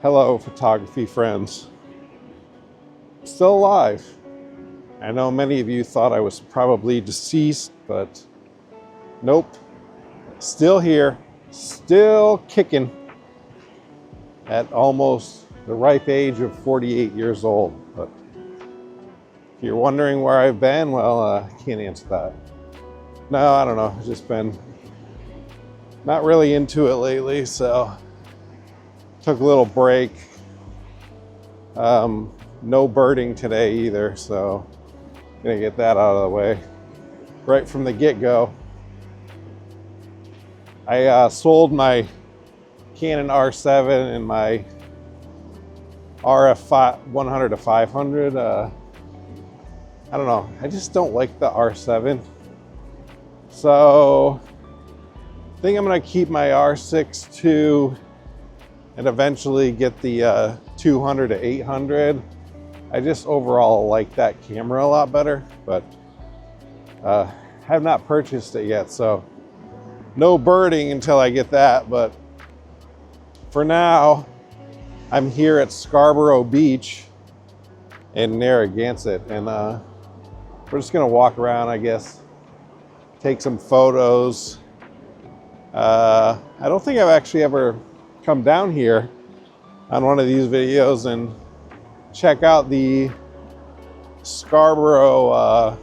Hello, photography friends. Still alive. I know many of you thought I was probably deceased, but nope. Still here, still kicking at almost the ripe age of 48 years old. But if you're wondering where I've been, well, I can't answer that. No, I don't know. I've just been not really into it lately, so took a little break. No birding today either, so gonna get that out of the way right from the get-go. I sold my Canon R7 and my RF 100 to 500. I don't know, I just don't like the R7. So I think I'm gonna keep my R6 II and eventually get the 200 to 800. I just overall like that camera a lot better, but have not purchased it yet, so no birding until I get that. But for now, I'm here at Scarborough Beach in Narragansett, and we're just gonna walk around, I guess, take some photos. I don't think I've actually ever come down here on one of these videos and check out the Scarborough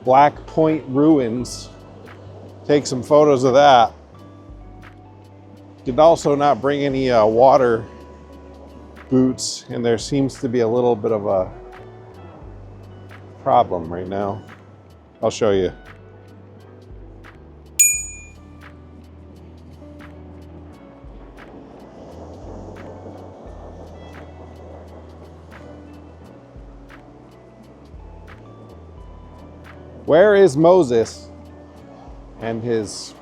Black Point ruins. Take some photos of that. Did also not bring any water boots, and there seems to be a little bit of a problem right now. I'll show you. Where is Moses and his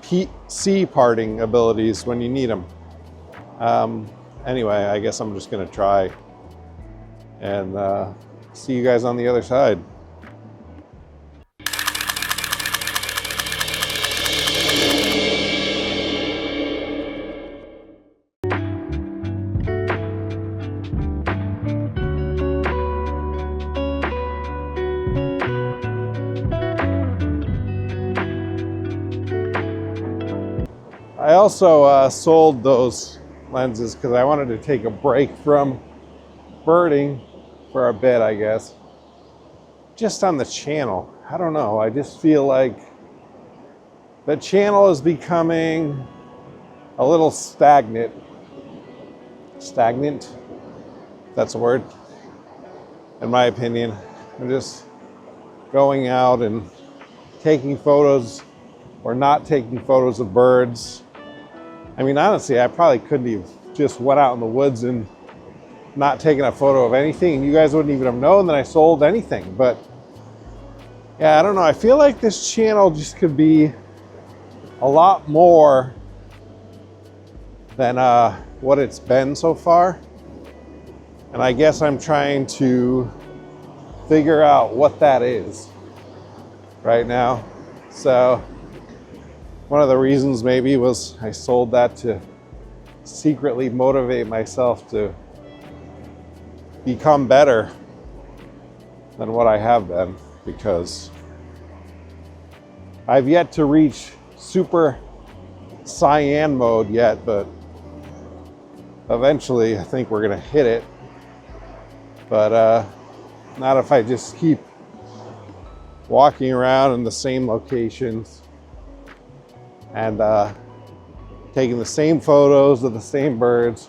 sea parting abilities when you need them? Anyway, I guess I'm just gonna try and see you guys on the other side. I also sold those lenses because I wanted to take a break from birding for a bit, I guess. Just on the channel. I don't know. I just feel like the channel is becoming a little stagnant. Stagnant? That's a word, in my opinion. I'm just going out and taking photos or not taking photos of birds. I mean, honestly, I probably couldn't have just went out in the woods and not taken a photo of anything, and you guys wouldn't even have known that I sold anything. But yeah, I don't know. I feel like this channel just could be a lot more than what it's been so far. And I guess I'm trying to figure out what that is right now. So one of the reasons maybe was I sold that to secretly motivate myself to become better than what I have been, because I've yet to reach super cyan mode yet, but eventually I think we're gonna hit it. But not if I just keep walking around in the same locations and taking the same photos of the same birds,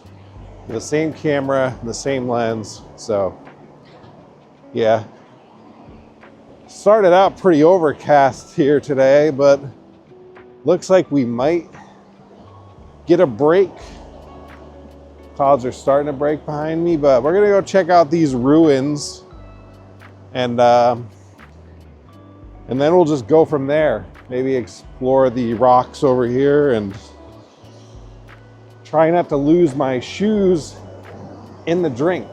with the same camera, the same lens. So yeah, started out pretty overcast here today, but looks like we might get a break. Clouds are starting to break behind me, but we're gonna go check out these ruins, and then we'll just go from there. Maybe explore the rocks over here and try not to lose my shoes in the drink.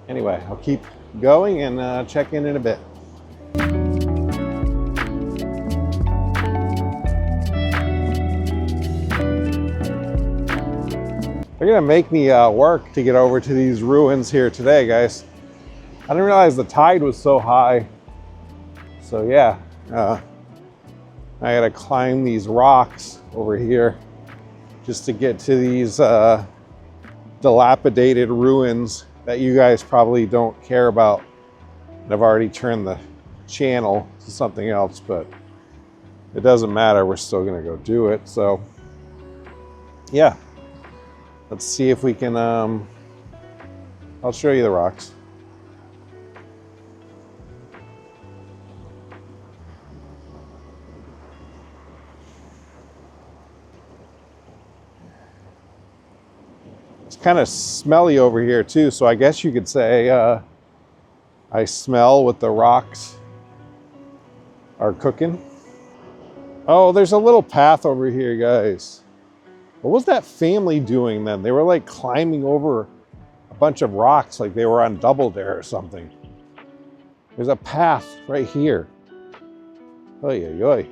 Anyway, I'll keep going and check in a bit. They're gonna make me work to get over to these ruins here today, guys. I didn't realize the tide was so high. So yeah, I gotta climb these rocks over here just to get to these dilapidated ruins that you guys probably don't care about. And I've already turned the channel to something else, but it doesn't matter. We're still gonna go do it. So yeah, let's see if we can, I'll show you the rocks. It's kind of smelly over here too, so I guess you could say I smell what the rocks are cooking. Oh, there's a little path over here, guys. What was that family doing then? They were like climbing over a bunch of rocks like they were on Double Dare or something. There's a path right here. Oy, oy, oy.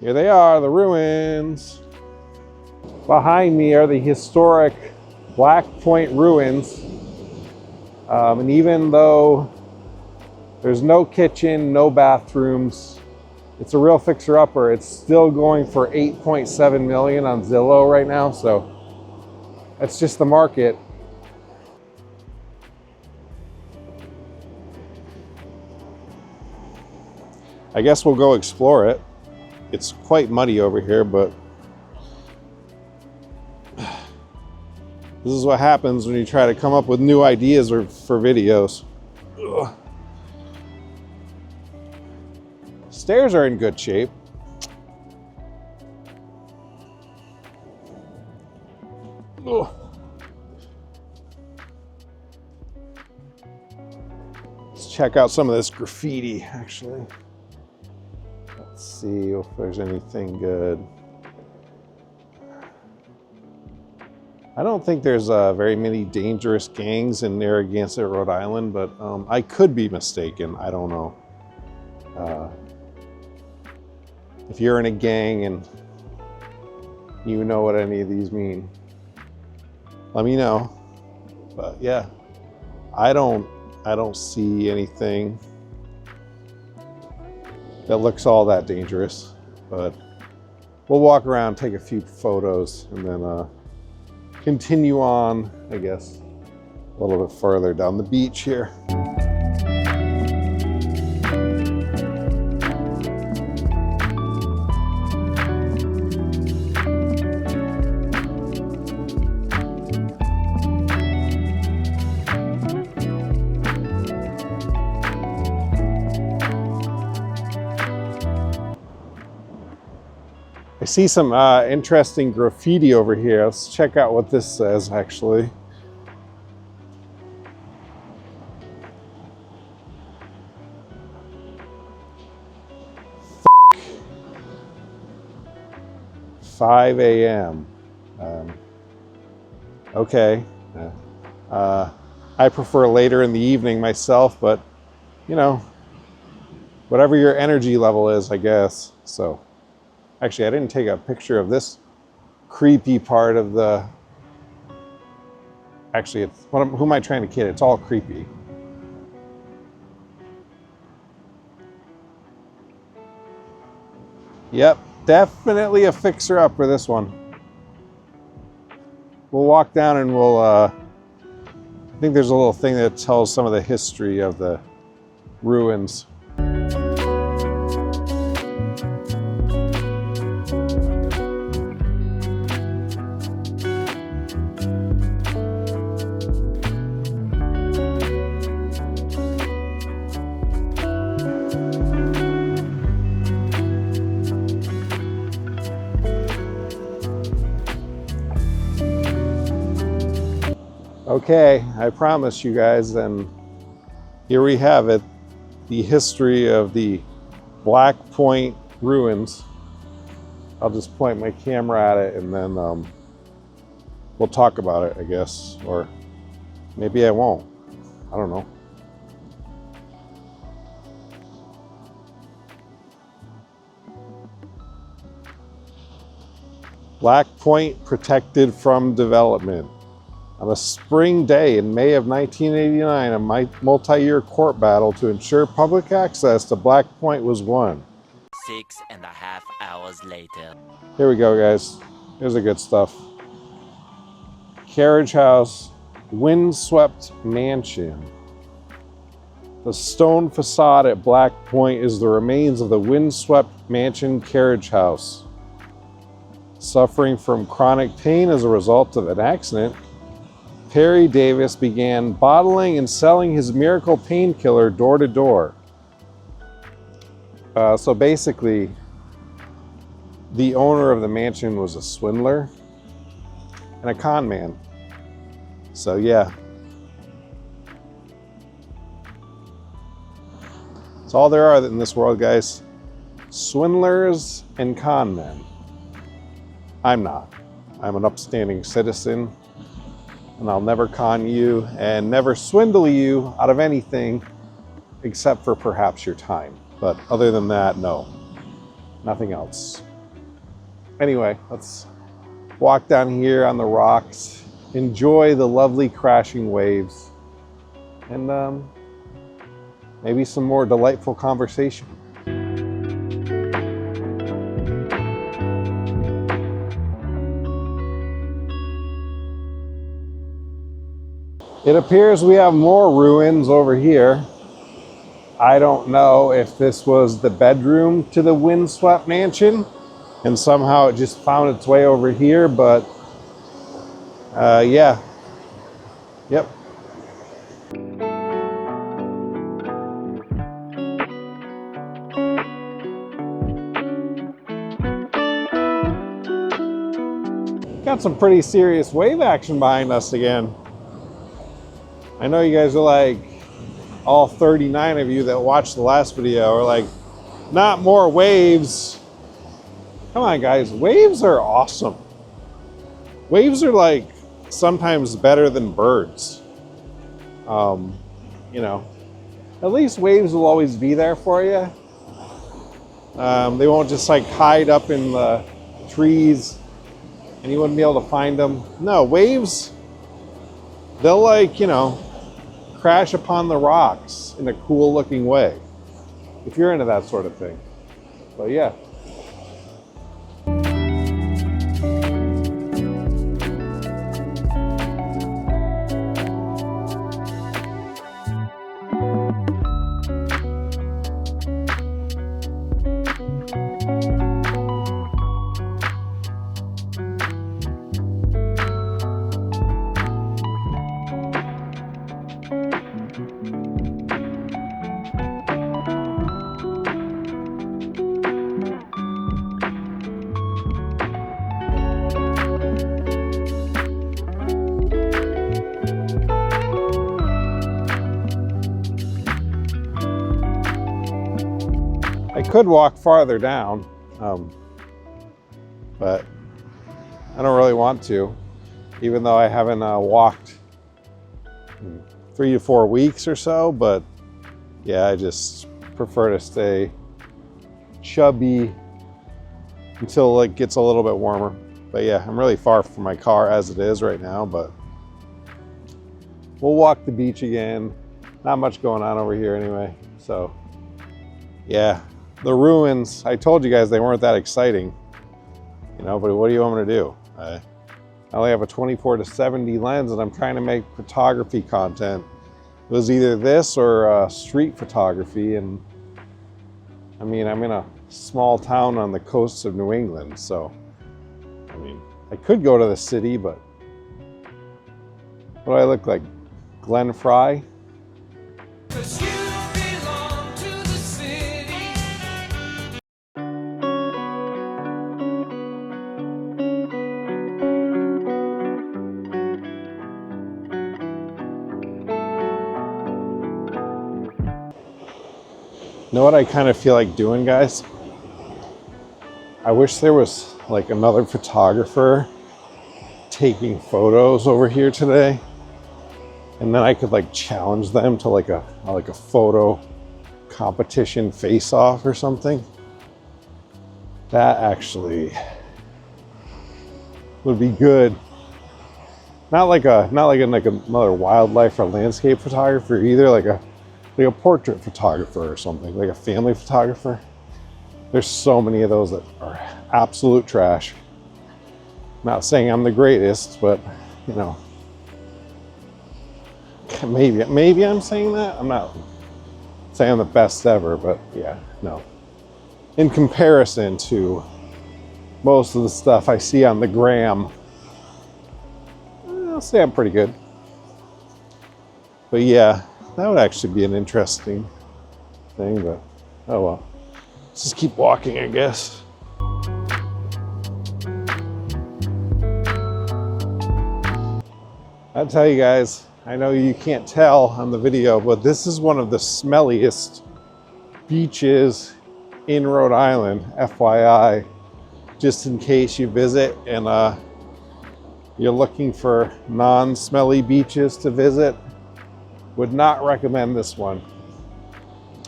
Here they are, the ruins. Behind me are the historic Black Point ruins. And even though there's no kitchen, no bathrooms, it's a real fixer-upper. It's still going for $8.7 million on Zillow right now, so that's just the market. I guess we'll go explore it. It's quite muddy over here, but this is what happens when you try to come up with new ideas for videos. Ugh. Stairs are in good shape. Ugh. Let's check out some of this graffiti, actually. Let's see if there's anything good. I don't think there's very many dangerous gangs in Narragansett, Rhode Island, but I could be mistaken. I don't know. If you're in a gang and you know what any of these mean, let me know. But yeah, I don't see anything that looks all that dangerous. But we'll walk around, take a few photos, and then continue on, I guess, a little bit further down the beach here. I see some interesting graffiti over here. Let's check out what this says, actually. F 5 a.m. Okay. I prefer later in the evening myself, but you know, whatever your energy level is, I guess. So. Actually, I didn't take a picture of this creepy part of the... Actually, it's, who am I trying to kid? It's all creepy. Yep, definitely a fixer-upper, this one. We'll walk down and we'll... I think there's a little thing that tells some of the history of the ruins. Okay, I promise you guys, and here we have it, the history of the Black Point ruins. I'll just point my camera at it and then we'll talk about it, I guess, or maybe I won't. I don't know. Black Point protected from development. On a spring day in May of 1989, a multi-year court battle to ensure public access to Black Point was won. 6.5 hours later. Here we go, guys. Here's the good stuff. Carriage house, windswept mansion. The stone facade at Black Point is the remains of the windswept mansion carriage house. Suffering from chronic pain as a result of an accident, Perry Davis began bottling and selling his miracle painkiller door to door. So basically, the owner of the mansion was a swindler and a con man. So yeah. That's all there are in this world, guys. Swindlers and con men. I'm not. I'm an upstanding citizen, and I'll never con you and never swindle you out of anything except for perhaps your time. But other than that, no, nothing else. Anyway, let's walk down here on the rocks, enjoy the lovely crashing waves, and maybe some more delightful conversation. It appears we have more ruins over here. I don't know if this was the bedroom to the windswept mansion and somehow it just found its way over here, but yeah. Yep. Got some pretty serious wave action behind us again. I know you guys are like, all 39 of you that watched the last video are like, not more waves. Come on, guys, waves are awesome. Waves are like sometimes better than birds. You know, at least waves will always be there for you. They won't just like hide up in the trees and you wouldn't be able to find them. No, waves, they'll like, you know, crash upon the rocks in a cool looking way, if you're into that sort of thing. But yeah. I could walk farther down, but I don't really want to, even though I haven't walked in 3 to 4 weeks or so. But yeah, I just prefer to stay chubby until it gets a little bit warmer. But yeah, I'm really far from my car as it is right now, but we'll walk the beach again. Not much going on over here anyway. So yeah. The ruins, I told you guys they weren't that exciting, you know, but what do you want me to do? I only have a 24-70 lens and I'm trying to make photography content. It was either this or street photography, and I mean, I'm in a small town on the coast of New England, so I mean, I could go to the city, but what do I look like? Glenn Fry? You know what I kind of feel like doing, guys? I wish there was like another photographer taking photos over here today, and then I could like challenge them to like a photo competition face-off or something. That actually would be good. Not like another wildlife or landscape photographer either, like a portrait photographer or something, like a family photographer. There's so many of those that are absolute trash. Not saying I'm the greatest, but you know, maybe I'm saying that. I'm not saying I'm the best ever, but yeah, no. In comparison to most of the stuff I see on the gram, I'll say I'm pretty good. But yeah, that would actually be an interesting thing, but oh well. Let's just keep walking, I guess. I'll tell you guys, I know you can't tell on the video, but this is one of the smelliest beaches in Rhode Island, FYI, just in case you visit and you're looking for non-smelly beaches to visit. Would not recommend this one,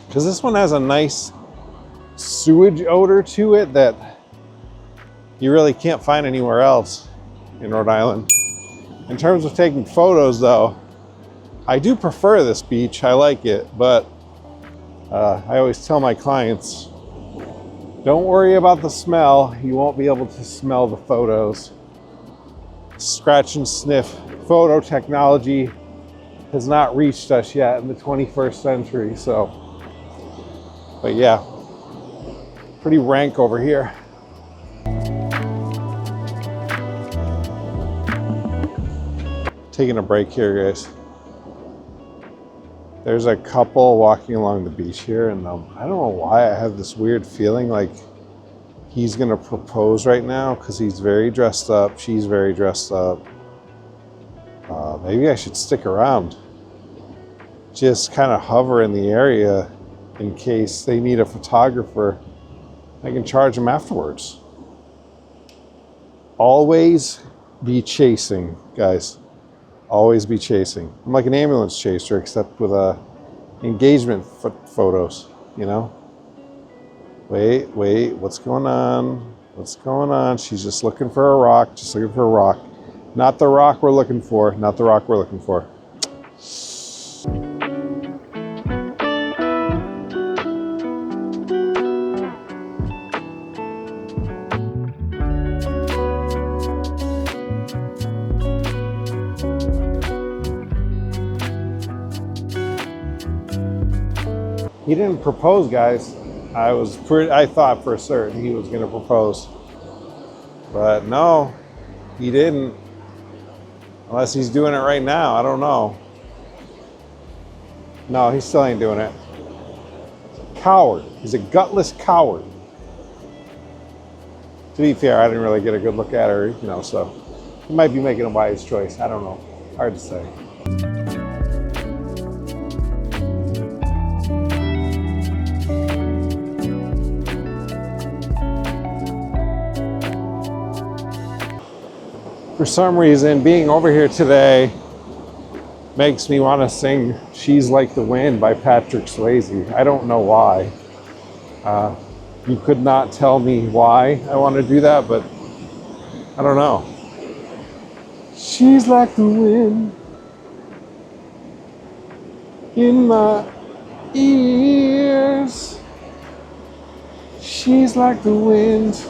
because this one has a nice sewage odor to it that you really can't find anywhere else in Rhode Island. In terms of taking photos though, I do prefer this beach. I like it, but I always tell my clients, don't worry about the smell. You won't be able to smell the photos. Scratch and sniff photo technology has not reached us yet in the 21st century, so. But yeah, pretty rank over here. Taking a break here, guys. There's a couple walking along the beach here, and I don't know why I have this weird feeling like he's gonna propose right now, because he's very dressed up, she's very dressed up. Maybe I should stick around. Just kind of hover in the area in case they need a photographer. I can charge them afterwards. Always be chasing, guys. Always be chasing. I'm like an ambulance chaser, except with engagement photos, you know? Wait, what's going on? What's going on? She's just looking for a rock, just looking for a rock. Not the rock we're looking for, not the rock we're looking for. He didn't propose, guys. I thought for certain he was gonna propose. But no, he didn't. Unless he's doing it right now, I don't know. No, he still ain't doing it. Coward. He's a gutless coward. To be fair, I didn't really get a good look at her, you know, so he might be making a wise choice. I don't know. Hard to say. For some reason, being over here today makes me want to sing She's Like the Wind by Patrick Swayze. I don't know why. You could not tell me why I want to do that, but I don't know. She's like the wind in my ears. She's like the wind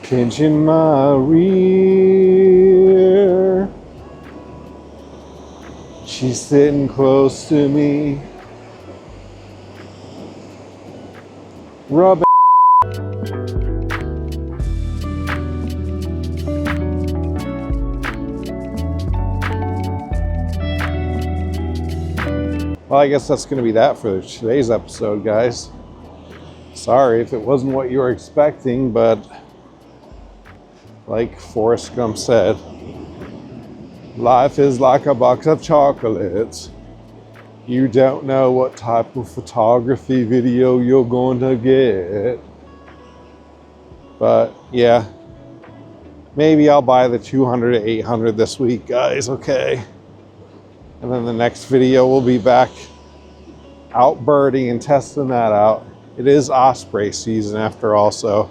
pinching my rear. She's sitting close to me, rubbing. Well, I guess that's going to be that for today's episode, guys. Sorry if it wasn't what you were expecting, but like Forrest Gump said, life is like a box of chocolates. You don't know what type of photography video you're going to get. But yeah, maybe I'll buy the 200 to 800 this week, guys, okay? And then the next video will be back out birding and testing that out. It is osprey season after all, so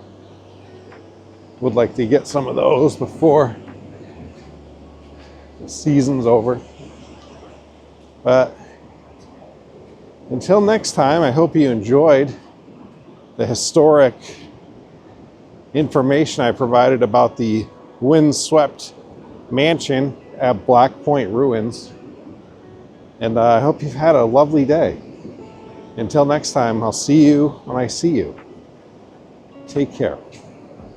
would like to get some of those before the season's over. But until next time, I hope you enjoyed the historic information I provided about the windswept mansion at Black Point Ruins. And I hope you've had a lovely day. Until next time, I'll see you when I see you. Take care.